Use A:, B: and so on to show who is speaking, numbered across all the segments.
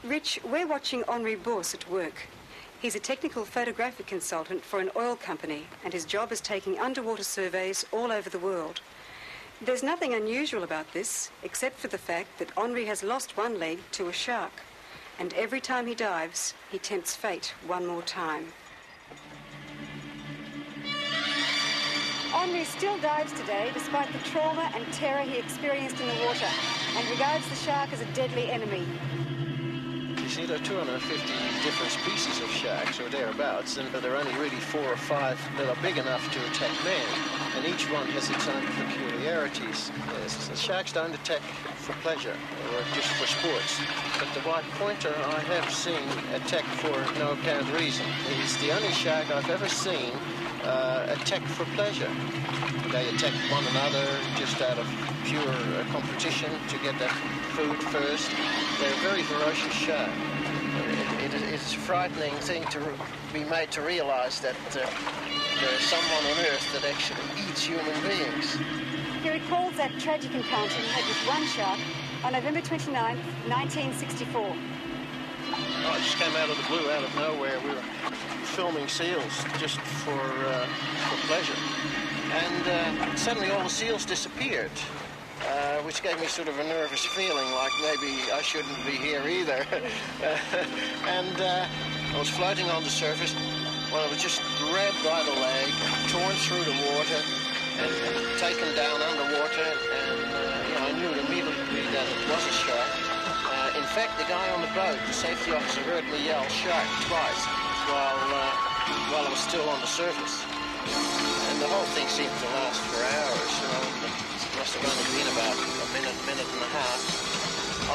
A: Rich, we're watching Henri Bource at work. He's a technical photographic consultant for an oil company, and his job is taking underwater surveys all over the world. There's nothing unusual about this, except for the fact that Henri has lost one leg to a shark, and every time he dives, he tempts fate one more time. Henri still dives today, despite the trauma and terror he experienced in the water, and regards the shark as a deadly enemy.
B: You see, there are 250 different species of sharks, or thereabouts, and there are only really 4 or 5 that are big enough to attack man, and each one has its own peculiarities. Yes, the sharks don't attack for pleasure, or just for sports, but the white pointer I have seen attack for no apparent reason. He's the only shark I've ever seen attack for pleasure. They attack one another just out of pure competition to get that food first. They're a very ferocious shark. It's a frightening thing to be made to realize that there's someone on Earth that actually eats human beings.
A: He recalls that tragic encounter he had with one shark on November 29, 1964.
B: Oh, it just came out of the blue, out of nowhere. We were filming seals just for pleasure. And suddenly all the seals disappeared, which gave me sort of a nervous feeling, like maybe I shouldn't be here either. And I was floating on the surface when I was just grabbed by the leg, torn through the water, and taken down underwater, and I knew immediately that it was a shark. In fact, the guy on the boat, the safety officer, heard me yell "shark" twice while I was still on the surface. And the whole thing seemed to last for hours. It must have only been about a minute and a half.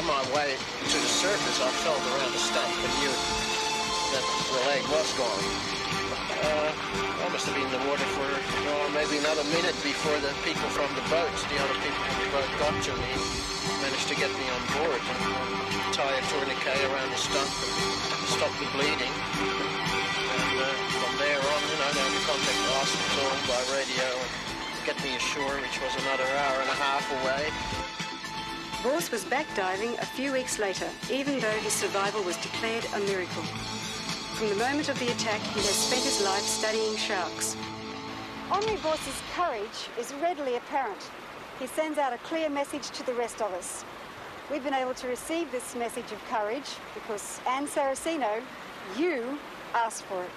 B: On my way to the surface, I felt around the stump and knew that the leg was gone. I must have been in the water for maybe another minute before the people from the boat, the other people from the boat, got to me, managed to get me on board and tie a tourniquet around the stump and stop the bleeding. And from there on, they had to contact the hospital by radio and get me ashore, which was another hour and a half away.
A: Bource was back diving a few weeks later, even though his survival was declared a miracle. From the moment of the attack, he has spent his life studying sharks. Henri Bource's courage is readily apparent. He sends out a clear message to the rest of us. We've been able to receive this message of courage because Anne Saraceno, you asked for it.